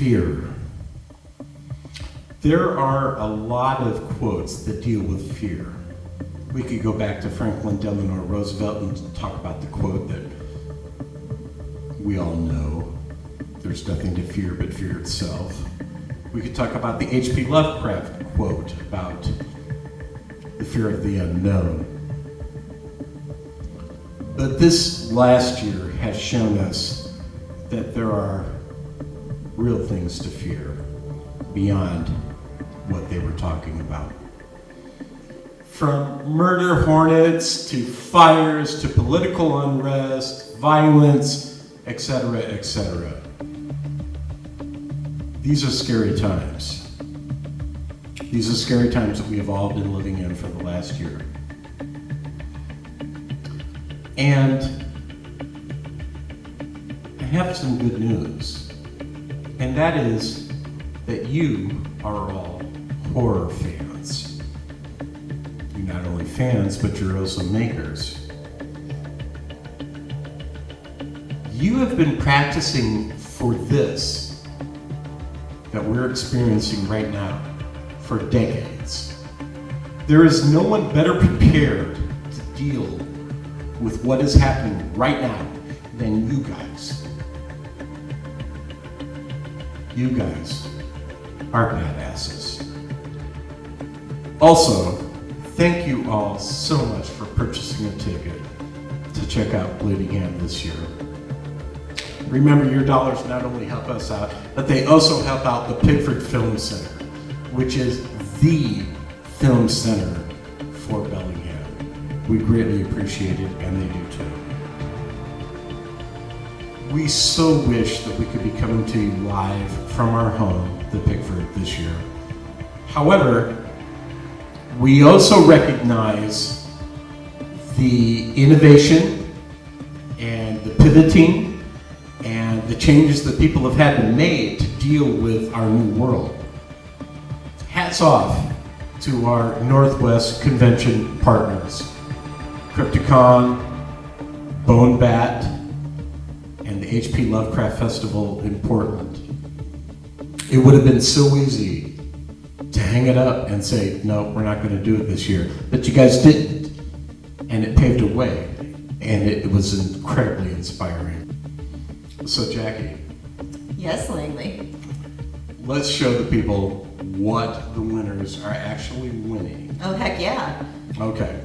Fear. There are a lot of quotes that deal with fear. We could go back to Franklin Delano Roosevelt and talk about the quote that we all know. There's nothing to fear but fear itself. We could talk about the H.P. Lovecraft quote about the fear of the unknown. But this last year has shown us that there are real things to fear beyond what they were talking about. From murder hornets to fires to political unrest, violence, etc., etc. These are scary times. These are scary times that we have all been living in for the last year. And I have some good news, and that is that you are all horror fans. You're not only fans, but you're also makers. You have been practicing for this that we're experiencing right now for decades. There is no one better prepared to deal with what is happening right now than you guys. You guys are badasses. Also, thank you all so much for purchasing a ticket to check out Bleedingham this year. Remember, your dollars not only help us out, but they also help out the Pickford Film Center, which is the film center for Bellingham. We greatly appreciate it, and they do too. We so wish that we could be coming to you live from our home, the Pickford, this year. However, we also recognize the innovation and the pivoting and the changes that people have had to make to deal with our new world. Hats off to our Northwest Convention partners, Crypticon, Bone Bat, and the H.P. Lovecraft Festival in Portland. It would have been so easy to hang it up and say, no, we're not going to do it this year. But you guys didn't, and it paved a way, and it was incredibly inspiring. So Jackie. Yes, Langley. Let's show the people what the winners are actually winning. Oh, heck yeah. Okay.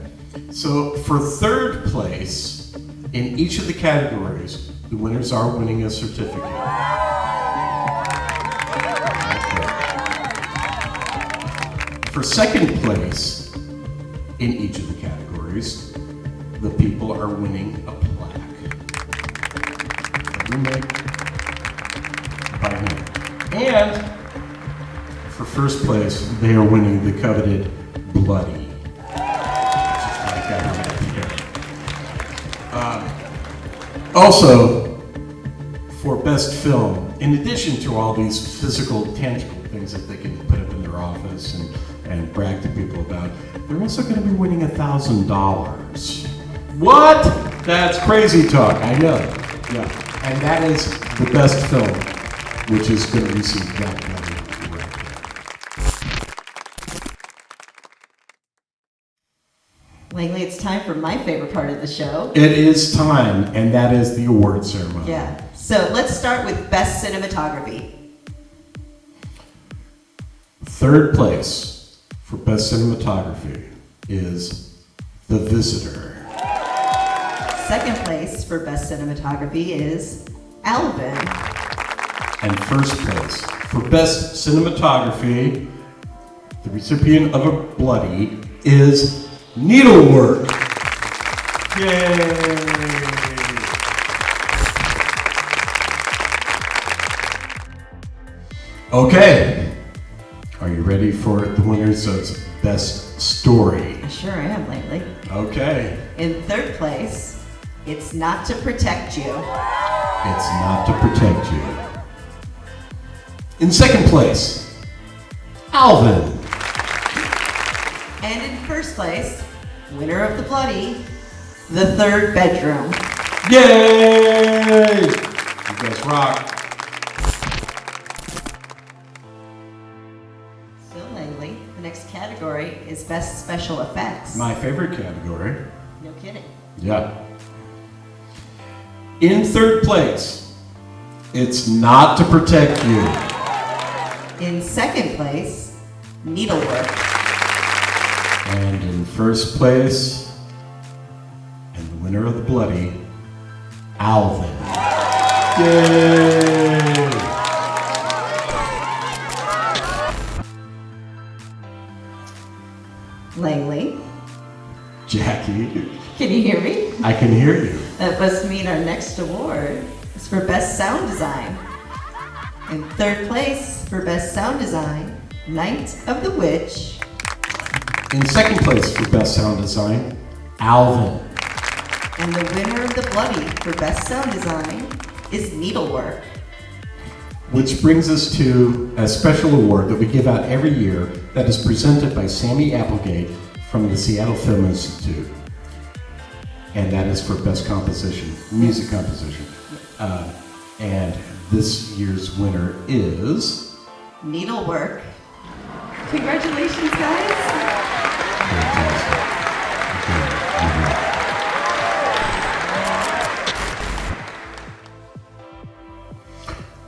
So for third place in each of the categories, the winners are winning a certificate. Okay. For second place in each of the categories, the people are winning a plaque. That we make by hand. And for first place, they are winning the coveted Bloody. Also, for best film, in addition to all these physical, tangible things that they can put up in their office and brag to people about, they're also going to be winning $1,000. What? That's crazy talk, I know. Yeah, and that is the best film, which is going to receive that money. Langley, it's time for my favorite part of the show. It is time, and that is the award ceremony. Yeah. So let's start with Best Cinematography. Third place for Best Cinematography is The Visitor. Second place for Best Cinematography is Alvin. And first place for Best Cinematography, the recipient of a Bloody, is Needlework. Yay! Okay, are you ready for the winners of Best Story? I sure am, Langley. Okay. In third place, It's Not to Protect You. It's Not to Protect You. In second place, Alvin. And in first place, winner of the Bloody, The Third Bedroom. Yay! You guys rock. next category is Best Special Effects. My favorite category. No kidding. Yeah. In third place, It's Not to Protect You. In second place, Needlework. And in first place, and the winner of the bloody, Alvin. Yay! Langley, Jackie, can you hear me? I can hear you. That must mean our next award is for Best Sound Design. In third place for Best Sound Design, Night of the Witch. In second place for Best Sound Design, Alvin. And the winner of the bloody for Best Sound Design is Needlework. Which brings us to a special award that we give out every year that is presented by Sammy Applegate from the Seattle Film Institute. And that is for Best Composition, Music Composition. And this year's winner is... Needlework. Congratulations, guys. Fantastic.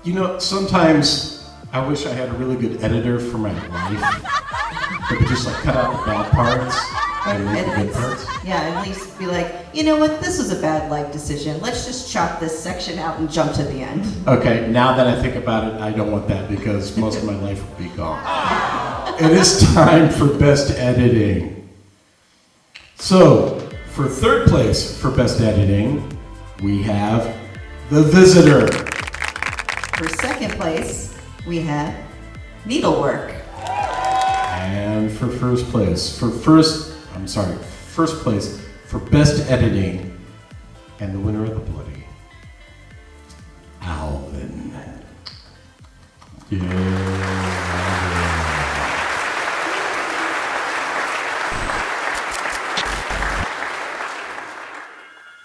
You know, sometimes I wish I had a really good editor for my life that could just like cut out the bad parts and make the good parts. Yeah, at least be like, you know what, this was a bad life decision. Let's just chop this section out and jump to the end. Okay, now that I think about it, I don't want that because most of my life would be gone. It is time for Best Editing. So, for third place for Best Editing, we have The Visitor. For second place, we have Needlework. And for first place for Best Editing, and the winner of the bloody, Alvin.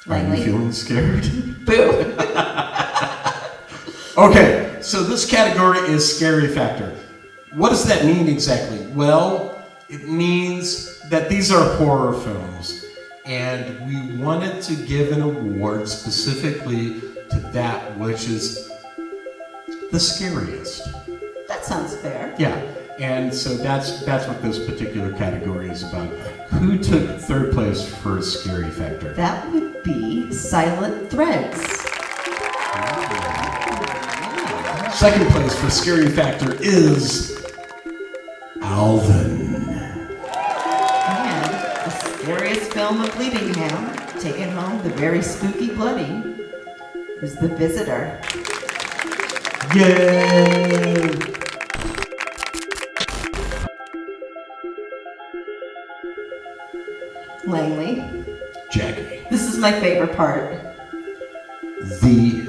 Are you Langley? feeling scared? Boo. Okay, so this category is Scary Factor. What does that mean exactly? Well, it means that these are horror films, and we wanted to give an award specifically to that which is the scariest. That sounds fair. Yeah, and so that's what this particular category is about. Who took third place for Scary Factor? That would be Silent Threads. Second place for Scary Factor is Alvin. And the scariest film of Bleedingham, taking home the very spooky bloody, is The Visitor. Yay! Langley, Jackie. this is my favorite part. The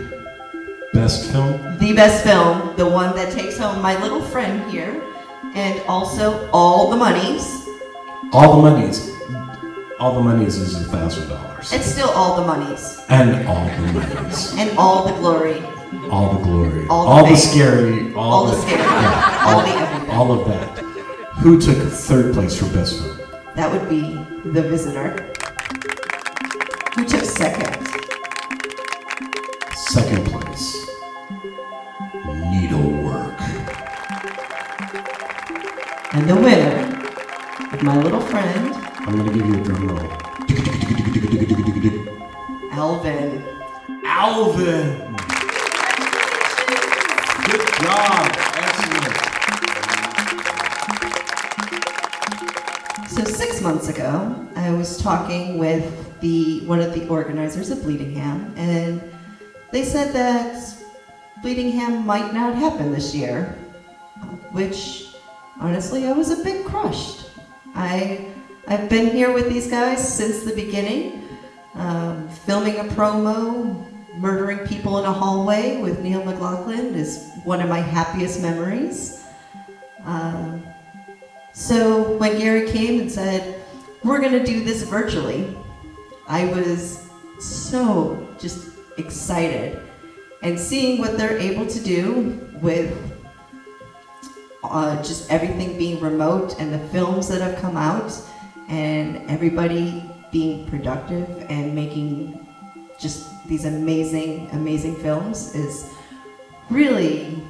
best film? The best film, the one that takes home my little friend here, and also all the monies. All the monies. All the monies is $1,000. It's still all the monies. And all the monies. And all the glory. All the glory. All the fame. Scary. All the scary. Yeah, All the everything. all of that. Who took third place for best film? That would be The Visitor. Who took second? Second place. Needlework. And the winner of my little friend, I'm gonna give you a drum roll. Alvin. Alvin! Good job. Excellent. So 6 months ago, I was talking with one of the organizers of Bleedingham, and they said that Bleedingham might not happen this year, which honestly I was a bit crushed. I've been here with these guys since the beginning, filming a promo, murdering people in a hallway with Neil McLaughlin is one of my happiest memories. So when Gary came and said, we're gonna do this virtually, I was so just excited. And seeing what they're able to do with just everything being remote and the films that have come out and everybody being productive and making just these amazing, amazing films is really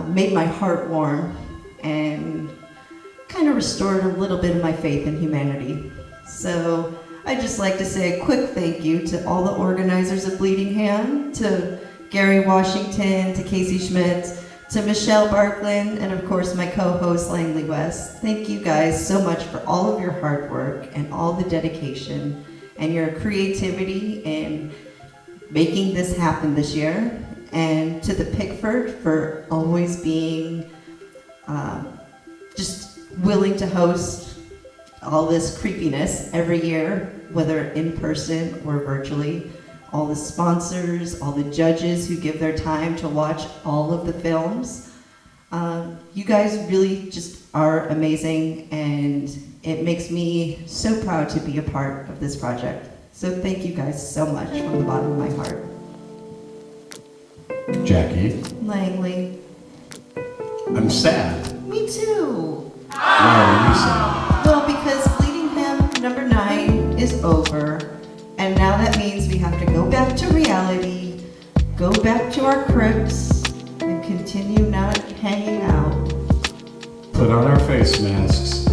made my heart warm and kind of restored a little bit of my faith in humanity. So I'd just like to say a quick thank you to all the organizers of Bleedingham, to Gary Washington, to Casey Schmidt, to Michelle Barkland, and of course my co-host Langley West. Thank you guys so much for all of your hard work and all the dedication and your creativity in making this happen this year. And to the Pickford for always being just willing to host all this creepiness every year, whether in person or virtually. All the sponsors, all the judges who give their time to watch all of the films. You guys really just are amazing, and it makes me so proud to be a part of this project. So thank you guys so much from the bottom of my heart. Jackie, Langley. I'm sad. Me too. Why are you sad? Well, because Bleedingham number 9 is over, and now that means we have to go back to reality, go back to our crypts, and continue not hanging out. Put on our face masks.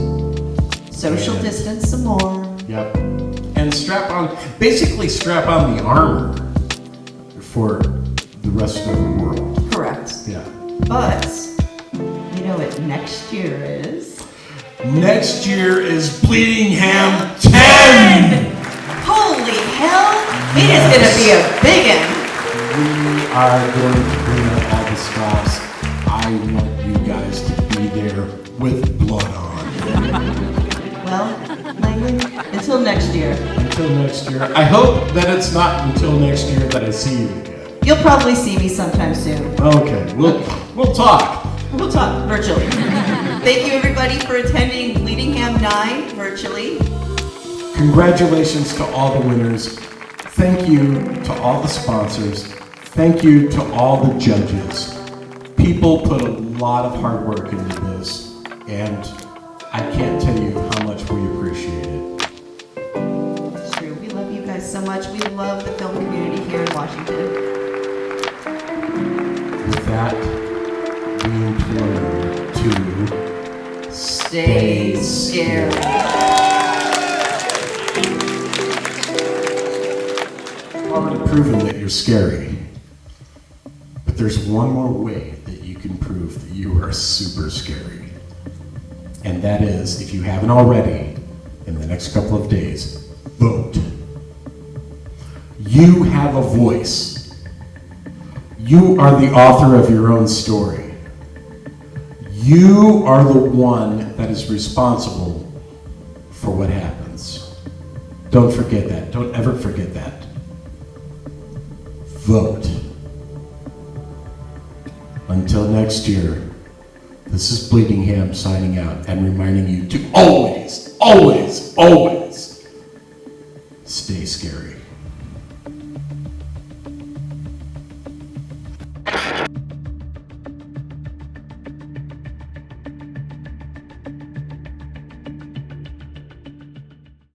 Social Yeah. distance some more. Yep. And basically strap on the armor for the rest of the world. Correct. Yeah. But, you know what next year is? Next year is Bleedingham 10! Holy hell! It is gonna be a big one. We are going to bring out all the stops. I want you guys to be there with blood on. Well, Langley, until next year. Until next year. I hope that it's not until next year that I see you again. You'll probably see me sometime soon. Okay, we'll talk. We'll talk virtually. Thank you everybody for attending Bleedingham 9 virtually. Congratulations to all the winners. Thank you to all the sponsors. Thank you to all the judges. People put a lot of hard work into this, and I can't tell you how much we appreciate it. It's true. We love you guys so much. We love the film community here in Washington. With that, we implore you to Stay scary. You've already proven that you're scary. But there's one more way that you can prove that you are super scary. And that is, if you haven't already, in the next couple of days, vote. You have a voice. You are the author of your own story. You are the one that is responsible for what happens. Don't forget that. Don't ever forget that. Vote. Until next year, this is Bleedingham signing out and reminding you to always, always, always